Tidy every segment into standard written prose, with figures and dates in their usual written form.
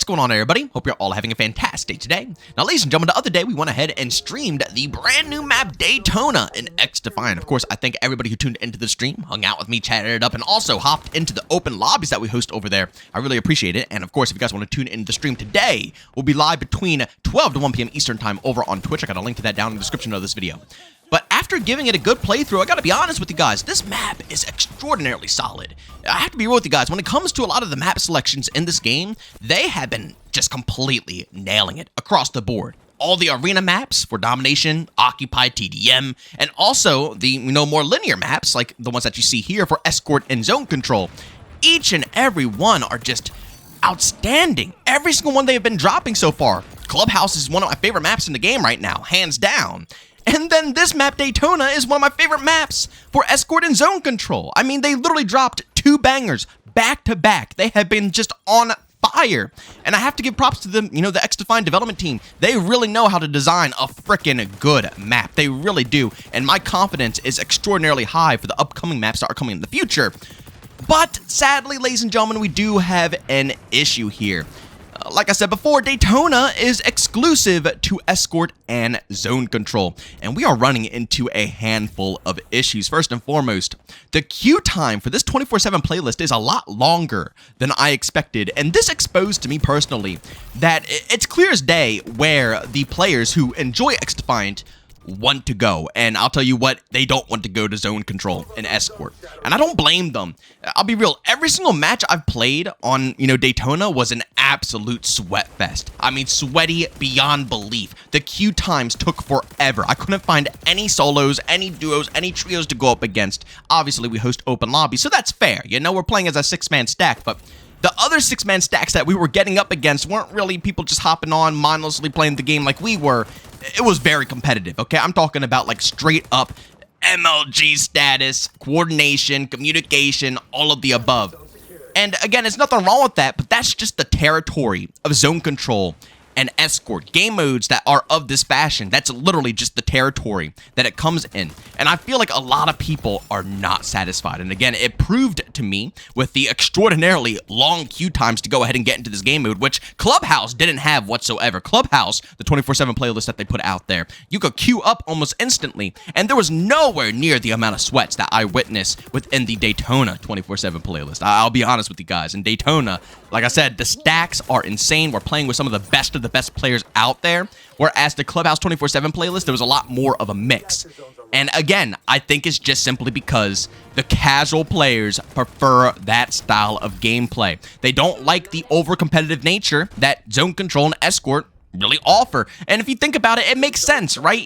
going on, everybody? Hope you're all having a fantastic day today. Now, ladies and gentlemen, the other day we went ahead and streamed the brand new map Daytona in XDefiant. Of course, I thank everybody who tuned into the stream, hung out with me, chatted it up, and also hopped into the open lobbies that we host over there. I really appreciate it. And of course, if you guys want to tune into the stream today, we'll be live between 12 to 1 p.m. Eastern time over on Twitch. I got a link to that down in the description of this video. But after giving it a good playthrough, I gotta be honest with you guys, this map is extraordinarily solid. I have to be real with you guys, when it comes to a lot of the map selections in this game, they have been just completely nailing it across the board. All the arena maps for domination, occupy, TDM, and also the more linear maps, like the ones that you see here for escort and zone control. Each and every one are just outstanding. Every single one they've been dropping so far. Clubhouse is one of my favorite maps in the game right now, hands down. And then this map, Daytona, is one of my favorite maps for escort and zone control. I mean, they literally dropped two bangers back to back. They have been just on fire. And I have to give props to them, the XDefiant development team. They really know how to design a freaking good map. They really do. And my confidence is extraordinarily high for the upcoming maps that are coming in the future. But sadly, ladies and gentlemen, we do have an issue here. Like I said before, Daytona is exclusive to escort and zone control, and we are running into a handful of issues. First and foremost, the queue time for this 24/7 playlist is a lot longer than I expected, and this exposed to me personally that it's clear as day where the players who enjoy XDefiant want to go, and I'll tell you what, they don't want to go to zone control and escort, and I don't blame them. I'll be real, every single match I've played on Daytona was an absolute sweat fest. I mean, sweaty beyond belief. The queue times took forever. I couldn't find any solos, any duos, any trios to go up against. Obviously we host open lobbies, so that's fair. We're playing as a 6-man stack, but the other 6-man stacks that we were getting up against weren't really people just hopping on, mindlessly playing the game like we were. It was very competitive, okay? I'm talking about like straight up MLG status, coordination, communication, all of the above. And again, there's nothing wrong with that, but that's just the territory of zone control and escort. Game modes that are of this fashion, that's literally just the territory that it comes in. And I feel like a lot of people are not satisfied. And again, it proved to me with the extraordinarily long queue times to go ahead and get into this game mode, which Clubhouse didn't have whatsoever. Clubhouse, the 24/7 playlist that they put out there, you could queue up almost instantly, and there was nowhere near the amount of sweats that I witnessed within the Daytona 24/7 playlist. I'll be honest with you guys. In Daytona, like I said, the stacks are insane. We're playing with some of the best players out there, whereas the Clubhouse 24/7 playlist, there was a lot more of a mix. And again, I think it's just simply because the casual players prefer that style of gameplay. They don't like the over-competitive nature that zone control and escort really offer. And if you think about it, it makes sense, right?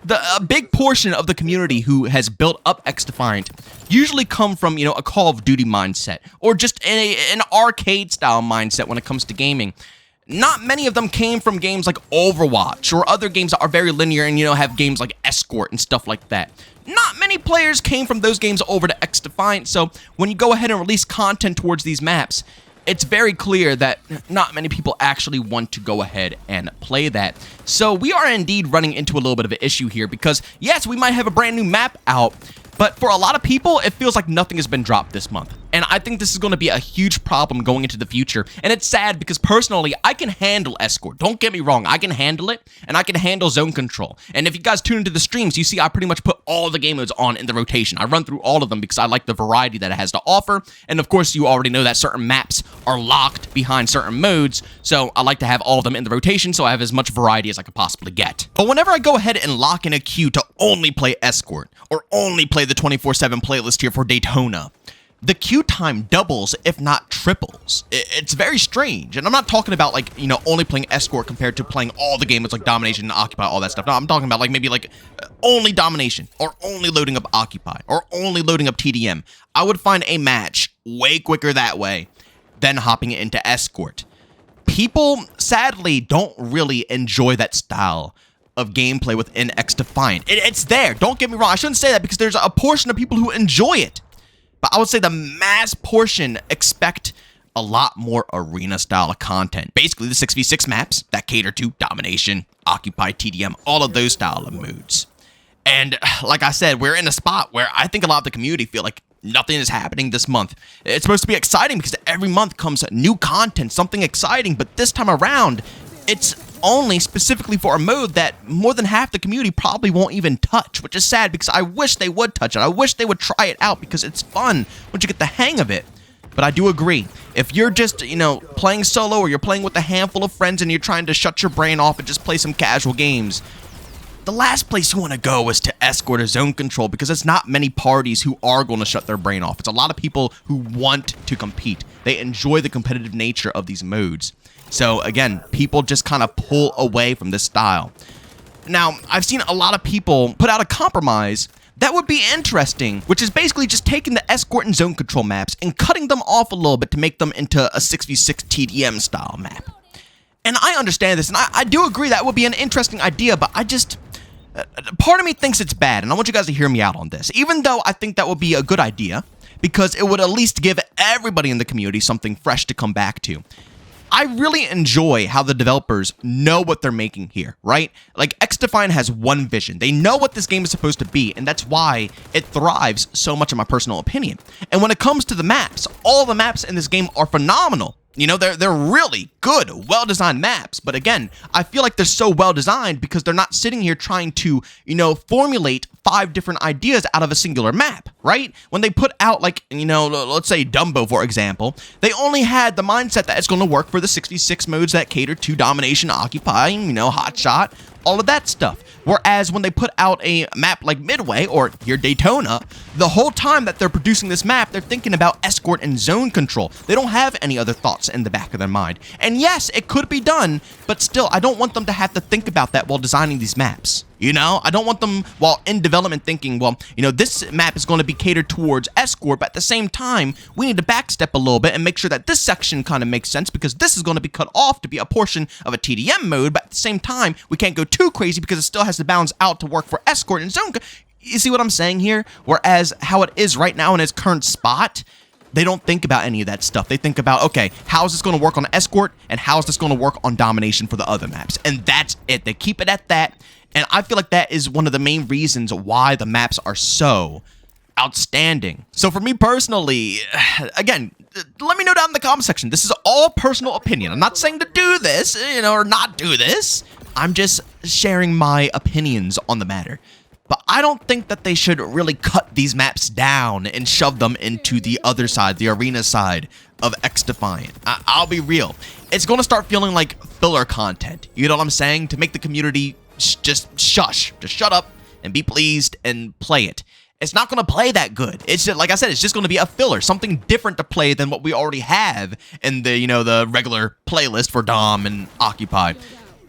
A big portion of the community who has built up XDefiant usually come from, a Call of Duty mindset, or just an arcade-style mindset when it comes to gaming. Not many of them came from games like Overwatch or other games that are very linear and, have games like Escort and stuff like that. Not many players came from those games over to XDefiant, so when you go ahead and release content towards these maps, it's very clear that not many people actually want to go ahead and play that. So we are indeed running into a little bit of an issue here because, yes, we might have a brand new map out, but for a lot of people, it feels like nothing has been dropped this month. And I think this is going to be a huge problem going into the future. And it's sad because personally, I can handle escort. Don't get me wrong. I can handle it, and I can handle zone control. And if you guys tune into the streams, you see I pretty much put all the game modes on in the rotation. I run through all of them because I like the variety that it has to offer. And of course, you already know that certain maps are locked behind certain modes. So I like to have all of them in the rotation so I have as much variety as I could possibly get. But whenever I go ahead and lock in a queue to only play escort or only play the 24/7 playlist here for Daytona, the queue time doubles, if not triples. It's very strange. And I'm not talking about, only playing escort compared to playing all the games like domination and occupy, all that stuff. No, I'm talking about, maybe only domination, or only loading up occupy, or only loading up TDM. I would find a match way quicker that way than hopping into escort. People, sadly, don't really enjoy that style of gameplay within XDefiant. It's there. Don't get me wrong. I shouldn't say that because there's a portion of people who enjoy it. But I would say the mass portion expect a lot more arena style of content. Basically, the 6v6 maps that cater to domination, occupy, TDM, all of those style of modes. And like I said, we're in a spot where I think a lot of the community feel like Nothing is happening this month. It's supposed to be exciting because every month comes new content, something exciting, but this time around, it's only specifically for a mode that more than half the community probably won't even touch, which is sad because I wish they would touch it. I wish they would try it out because it's fun once you get the hang of it. But I do agree, if you're just, playing solo or you're playing with a handful of friends and you're trying to shut your brain off and just play some casual games, the last place you want to go is to Escort or Zone Control because it's not many parties who are going to shut their brain off. It's a lot of people who want to compete. They enjoy the competitive nature of these modes. So again, people just kind of pull away from this style. Now, I've seen a lot of people put out a compromise that would be interesting, which is basically just taking the Escort and Zone Control maps and cutting them off a little bit to make them into a 6v6 TDM style map. And I understand this, and I do agree that would be an interesting idea, but part of me thinks it's bad, and I want you guys to hear me out on this. Even though I think that would be a good idea, because it would at least give everybody in the community something fresh to come back to. I really enjoy how the developers know what they're making here, right? Like, XDefiant has one vision. They know what this game is supposed to be, and that's why it thrives so much in my personal opinion. And when it comes to the maps, all the maps in this game are phenomenal. They're really good, well-designed maps. But again, I feel like they're so well-designed because they're not sitting here trying to, formulate 5 different ideas out of a singular map, right? When they put out, like, let's say Dumbo, for example, they only had the mindset that it's going to work for the 66 modes that cater to Domination, Occupy, Hotshot, all of that stuff. Whereas when they put out a map like Midway, or here Daytona, the whole time that they're producing this map, they're thinking about Escort and Zone Control. They don't have any other thoughts in the back of their mind. And yes, it could be done, but still, I don't want them to have to think about that while designing these maps. I don't want them, while in development, thinking, well, this map is going to be catered towards Escort, but at the same time, we need to backstep a little bit and make sure that this section kind of makes sense because this is going to be cut off to be a portion of a TDM mode, but at the same time, we can't go too crazy because it still has to balance out to work for Escort and Zone. You see what I'm saying here? Whereas how it is right now in its current spot, they don't think about any of that stuff. They think about, okay, how is this going to work on Escort, and how is this going to work on Domination for the other maps? And that's it. They keep it at that. And I feel like that is one of the main reasons why the maps are so outstanding. So for me personally, again, let me know down in the comment section. This is all personal opinion. I'm not saying to do this, or not do this. I'm just sharing my opinions on the matter. But I don't think that they should really cut these maps down and shove them into the other side, the arena side of XDefiant. I'll be real. It's going to start feeling like filler content. You know what I'm saying? To make the community just shush. Just shut up and be pleased and play it. It's not going to play that good. It's just, like I said, it's just going to be a filler. Something different to play than what we already have in the, the regular playlist for Dom and Occupy.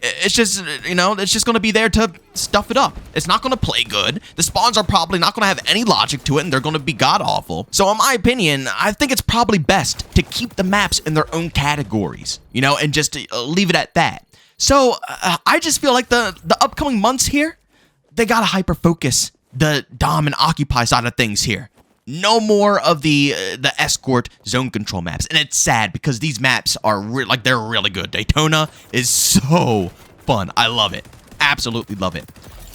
It's just, it's just going to be there to stuff it up. It's not going to play good. The spawns are probably not going to have any logic to it, and they're going to be god-awful. So in my opinion, I think it's probably best to keep the maps in their own categories, and just leave it at that. So I just feel like the upcoming months here, they got to hyper-focus the Dom and Occupy side of things here. No more of the Escort Zone Control maps. And it's sad because these maps are they're really good. Daytona is so fun. I love it. Absolutely love it.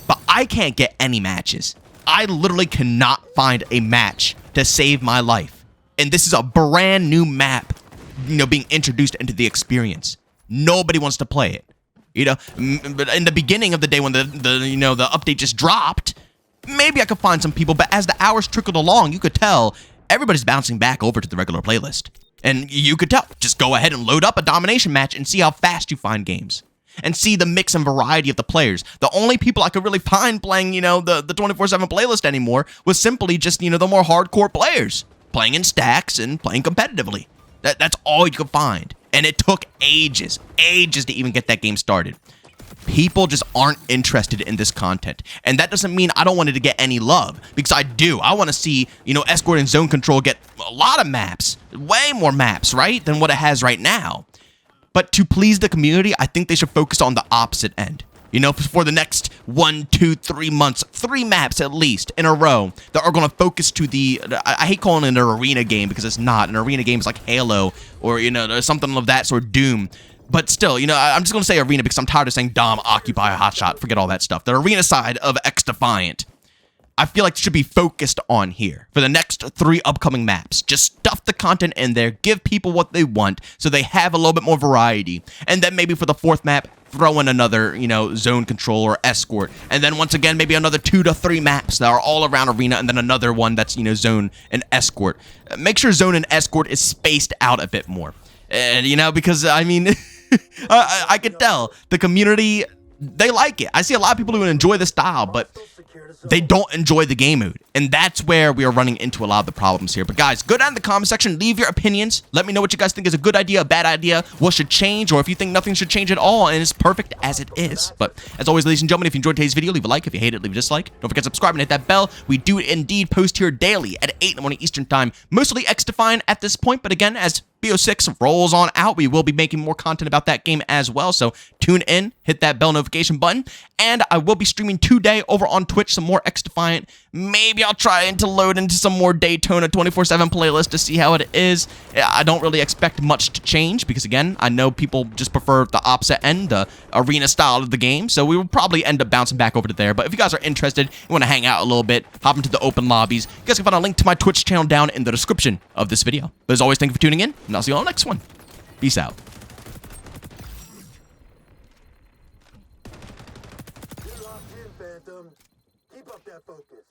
But I can't get any matches. I literally cannot find a match to save my life. And this is a brand new map, being introduced into the experience. Nobody wants to play it. But in the beginning of the day when the update just dropped, maybe I could find some people, but as the hours trickled along, you could tell everybody's bouncing back over to the regular playlist. And you could tell. Just go ahead and load up a Domination match and see how fast you find games. And see the mix and variety of the players. The only people I could really find playing, the 24/7 playlist anymore was simply just, the more hardcore players. Playing in stacks and playing competitively. That's all you could find. And it took ages to even get that game started. People just aren't interested in this content. And that doesn't mean I don't want it to get any love, because I do. I want to see, Escort and Zone Control get a lot of maps, way more maps, right, than what it has right now. But to please the community, I think they should focus on the opposite end. For the next 1, 2, 3 months, 3 maps at least in a row that are going to focus to the, I hate calling it an arena game because it's not. An arena game is like Halo or, something of that sort, Doom. But still, I'm just going to say arena because I'm tired of saying Dom, Occupy, Hotshot, forget all that stuff. The arena side of XDefiant. I feel like should be focused on here for the next 3 upcoming maps. Just stuff the content in there, give people what they want so they have a little bit more variety. And then maybe for the 4th map, throw in another, zone control or escort. And then once again, maybe another 2 to 3 maps that are all around arena, and then another one that's, zone and escort. Make sure zone and escort is spaced out a bit more. And, because, I mean, I could tell the community, they like it. I see a lot of people who enjoy the style, but they don't enjoy the game mode. And that's where we are running into a lot of the problems here. But guys, go down in the comment section, leave your opinions. Let me know what you guys think is a good idea, a bad idea, what should change, or if you think nothing should change at all and it's perfect as it is. But as always, ladies and gentlemen, if you enjoyed today's video, leave a like. If you hate it, leave a dislike. Don't forget to subscribe and hit that bell. We do indeed post here daily at 8 in the morning Eastern time, mostly XDefiant at this point. But again, as BO6 rolls on out, we will be making more content about that game as well. So tune in, hit that bell notification button, and I will be streaming today over on Twitch some more XDefiant. Maybe I'll try to load into some more Daytona 24/7 playlist to see how it is. I don't really expect much to change because, again, I know people just prefer the opposite end, the arena style of the game. So we will probably end up bouncing back over to there. But if you guys are interested, you want to hang out a little bit, hop into the open lobbies, you guys can find a link to my Twitch channel down in the description of this video. But as always, thank you for tuning in, and I'll see you on the next one. Peace out. You're locked in, Phantom. Keep up that focus.